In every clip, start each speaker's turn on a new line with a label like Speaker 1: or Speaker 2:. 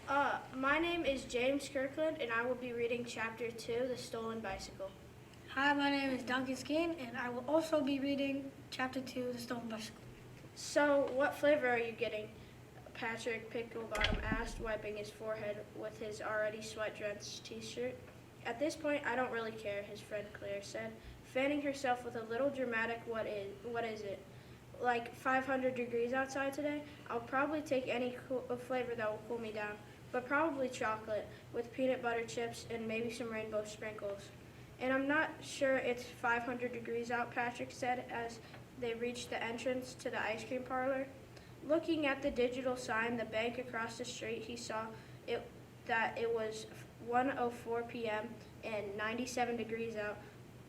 Speaker 1: My name is James Kirkland, and I will be reading Chapter 2, The Stolen Bicycle.
Speaker 2: Hi, my name is Duncan Skeen, and I will also be reading Chapter 2, The Stolen Bicycle.
Speaker 1: So, what flavor are you getting? Patrick Picklebottom asked, wiping his forehead with his already sweat-drenched t-shirt. At this point, I don't really care, his friend Claire said, fanning herself with a little dramatic what is it? Like 500 degrees outside today? I'll probably take any flavor that will cool me down, but probably chocolate with peanut butter chips and maybe some rainbow sprinkles. And I'm not sure it's 500 degrees out, Patrick said as they reached the entrance to the ice cream parlor. Looking at the digital sign, the bank across the street, he saw that it was 1:04 p.m. and 97 degrees out.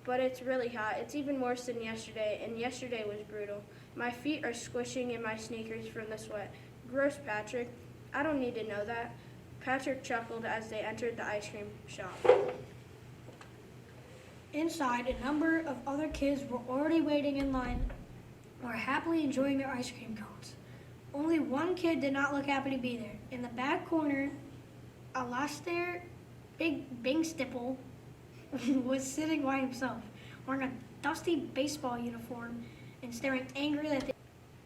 Speaker 1: But it's really hot. It's even worse than yesterday, and yesterday was brutal. My feet are squishing in my sneakers from the sweat. Gross, Patrick. I don't need to know that. Patrick chuckled as they entered the ice cream shop.
Speaker 2: Inside, a number of other kids were already waiting in line or happily enjoying their ice cream cones. Only one kid did not look happy to be there. In the back corner, Alastair Bing Stipple was sitting by himself, wearing a dusty baseball uniform and staring angrily at the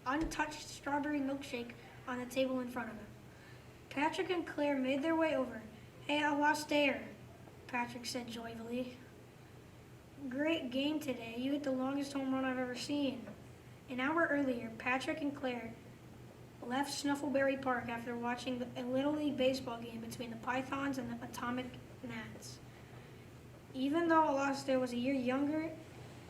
Speaker 2: untouched strawberry milkshake on the table in front of him. Patrick and Claire made their way over. "Hey, Alastair," Patrick said joyfully. "Great game today. You hit the longest home run I've ever seen." An hour earlier, Patrick and Claire left Snuffleberry Park after watching a Little League baseball game between the Pythons and the Atomic Gnats. Even though Alastair was a year younger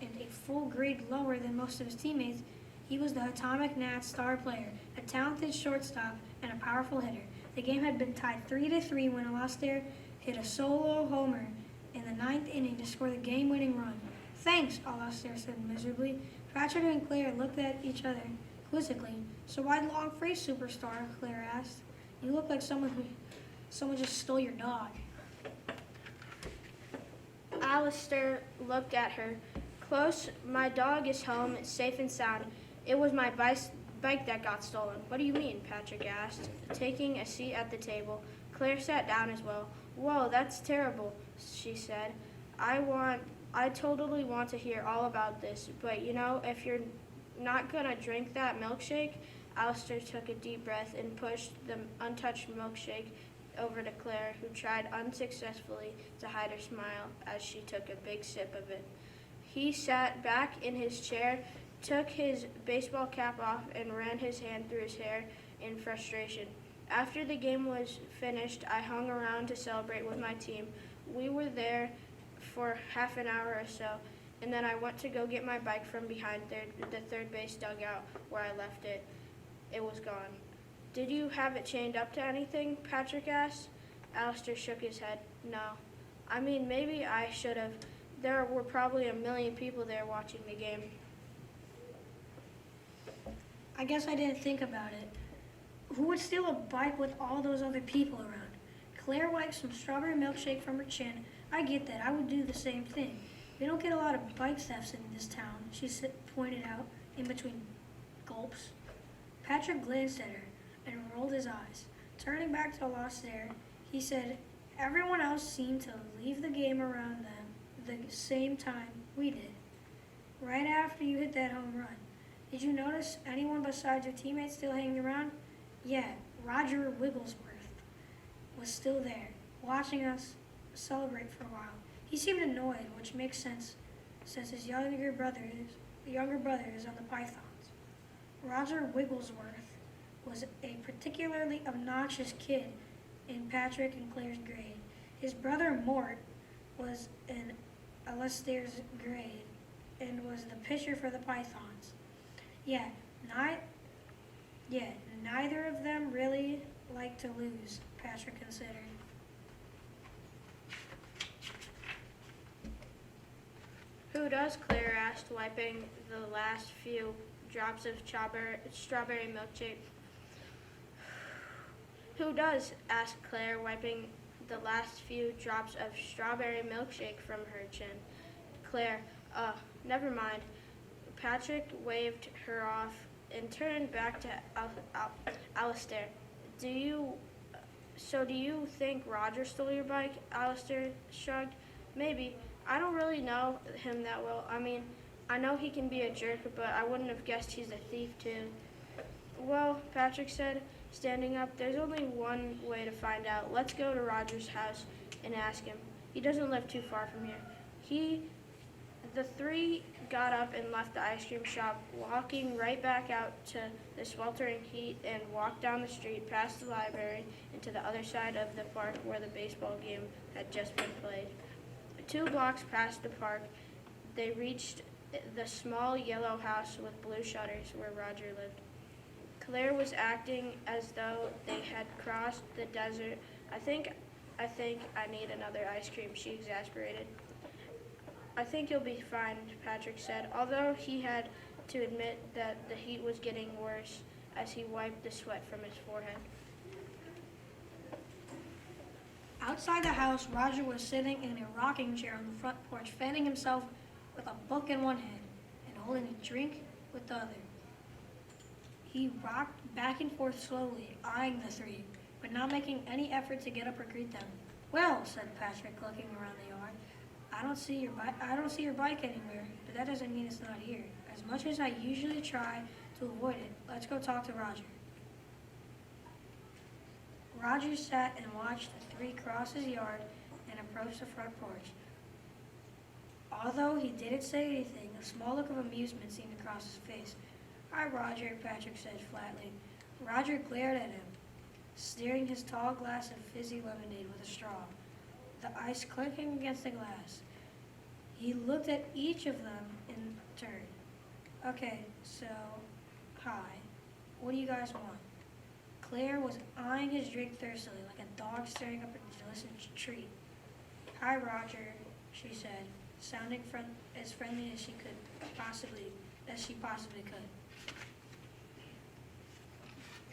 Speaker 2: and a full grade lower than most of his teammates, he was the Atomic Gnats star player, a talented shortstop, and a powerful hitter. The game had been tied 3-3 when Alastair hit a solo homer in the ninth inning to score the game-winning run. "Thanks," Alastair said miserably. Patrick and Claire looked at each other quizzically. "So why long phrase, superstar?" Claire asked. "You look like someone just stole your dog."
Speaker 1: Alistair looked at her. "Close. My dog is home, safe and sound. It was my bike that got stolen." "What do you mean?" Patrick asked, taking a seat at the table. Claire sat down as well. "Whoa, that's terrible," she said. I totally want to hear all about this, but if you're not gonna drink that milkshake." Alistair took a deep breath and pushed the untouched milkshake over to Claire, who tried unsuccessfully to hide her smile as she took a big sip of it. He sat back in his chair, took his baseball cap off, and ran his hand through his hair in frustration. "After the game was finished, I hung around to celebrate with my team. We were there for half an hour or so, and then I went to go get my bike from behind the third base dugout where I left it. It was gone." "Did you have it chained up to anything?" Patrick asked. Alistair shook his head. "No. I mean, maybe I should have. There were probably a million people there watching the game."
Speaker 2: "I guess I didn't think about it. Who would steal a bike with all those other people around?" Claire wiped some strawberry milkshake from her chin. "I get that. I would do the same thing. We don't get a lot of bike thefts in this town," she pointed out in between gulps. Patrick glanced at her and rolled his eyes. Turning back to Alastair, he said, "Everyone else seemed to leave the game around them the same time we did. Right after you hit that home run. Did you notice anyone besides your teammates still hanging around?" "Yeah, Roger Wigglesworth was still there, watching us celebrate for a while. He seemed annoyed, which makes sense since his younger brother is on the Pythons." Roger Wigglesworth was a particularly obnoxious kid in Patrick and Claire's grade. His brother Mort was in Alastair's grade and was the pitcher for the Pythons. Yeah, neither of them really liked to lose, Patrick considered.
Speaker 1: "Who does?" Claire asked, wiping the last few drops of strawberry milkshake. "Who does?" asked Claire, wiping the last few drops of strawberry milkshake from her chin. Claire, never mind." Patrick waved her off and turned back to Alistair. Do you So do you think Roger stole your bike? Alistair shrugged. Maybe. I don't really know him that well. I mean, I know he can be a jerk, but I wouldn't have guessed he's a thief too. Well, Patrick said, standing up, there's only one way to find out. Let's go to Roger's house and ask him. He doesn't live too far from here. The three got up and left the ice cream shop, walking right back out to the sweltering heat and walked down the street past the library and to the other side of the park where the baseball game had just been played. 2 blocks past the park, they reached the small yellow house with blue shutters where Roger lived. Claire was acting as though they had crossed the desert. I think I need another ice cream, she exasperated. I think you'll be fine, Patrick said, although he had to admit that the heat was getting worse as he wiped the sweat from his forehead.
Speaker 2: Outside the house, Roger was sitting in a rocking chair on the front porch, fanning himself with a book in one hand and holding a drink with the other. He rocked back and forth slowly, eyeing the three, but not making any effort to get up or greet them. Well, said Patrick, looking around the yard, I don't see your bike anywhere, but that doesn't mean it's not here. As much as I usually try to avoid it, let's go talk to Roger. Roger sat and watched the three cross his yard and approach the front porch. Although he didn't say anything, a small look of amusement seemed to cross his face. Hi, Roger, Patrick said flatly. Roger glared at him, stirring his tall glass of fizzy lemonade with a straw, the ice clinking against the glass. He looked at each of them in turn. Okay, so, hi. What do you guys want? Claire was eyeing his drink thirstily, like a dog staring up a delicious treat. Hi, Roger, she said, sounding as friendly as she possibly could.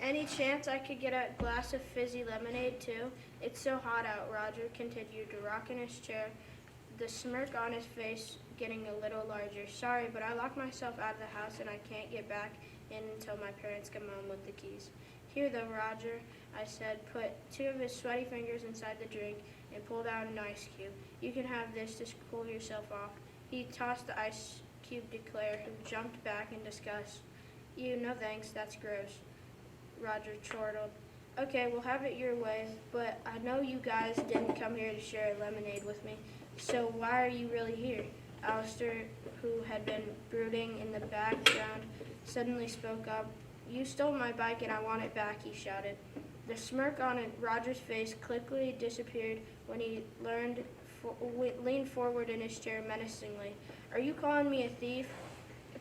Speaker 1: Any chance I could get a glass of fizzy lemonade too? It's so hot out, Roger continued to rock in his chair, the smirk on his face getting a little larger. Sorry, but I locked myself out of the house and I can't get back in until my parents come home with the keys. Here though, Roger, I said, put 2 of his sweaty fingers inside the drink and pulled out an ice cube. You can have this to cool yourself off. He tossed the ice cube to Claire, who jumped back in disgust. No thanks, that's gross. Roger chortled. Okay, we'll have it your way, but I know you guys didn't come here to share lemonade with me, so why are you really here? Alistair, who had been brooding in the background, suddenly spoke up. You stole my bike and I want it back, he shouted. The smirk on Roger's face quickly disappeared when he leaned forward in his chair menacingly. Are you calling me a thief?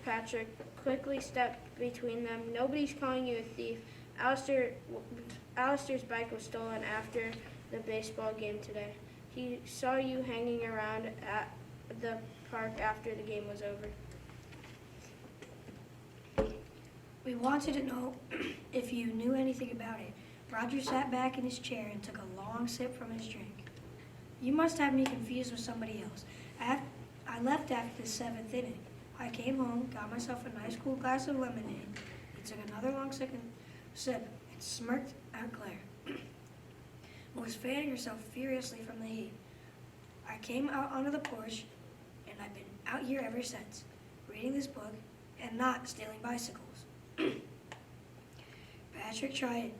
Speaker 1: Patrick quickly stepped between them. Nobody's calling you a thief. Alistair's bike was stolen after the baseball game today. He saw you hanging around at the park after the game was over.
Speaker 2: We wanted to know if you knew anything about it. Roger sat back in his chair and took a long sip from his drink. You must have me confused with somebody else. I left after the 7th inning. I came home, got myself a nice cool glass of lemonade. He took another long sip and smirked at Claire, who was fanning herself furiously from the heat. I came out onto the porch, and I've been out here ever since, reading this book and not stealing bicycles. Patrick tried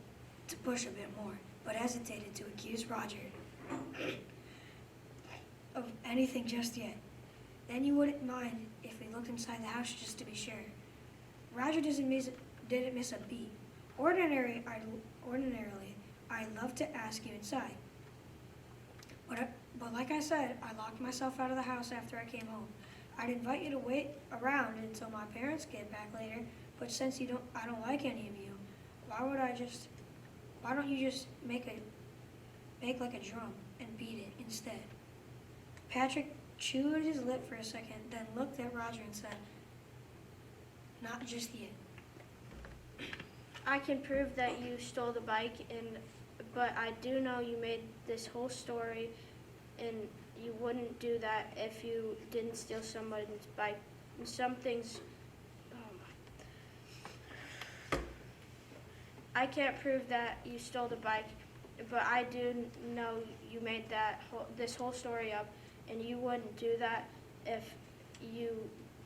Speaker 2: to push a bit more, but hesitated to accuse Roger of anything just yet. Then you wouldn't mind if we looked inside the house just to be sure. Roger didn't miss a beat. Ordinarily, I love to ask you inside. But like I said, I locked myself out of the house after I came home. I'd invite you to wait around until my parents get back later, but since I don't like any of you, why don't you just make like a drum and beat it instead? Patrick chewed his lip for a second, then looked at Roger and said, not just yet.
Speaker 1: I can prove that you stole the bike, but I do know you made this whole story, and you wouldn't do that if you didn't steal someone's bike. And some things, I can't prove that you stole the bike, but I do know you made this whole story up, and you wouldn't do that if you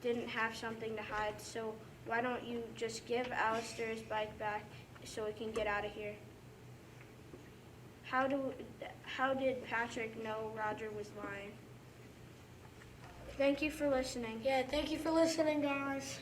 Speaker 1: didn't have something to hide. So why don't you just give Alistair's bike back so we can get out of here? How did Patrick know Roger was lying? Thank you for listening.
Speaker 2: Yeah, thank you for listening, guys.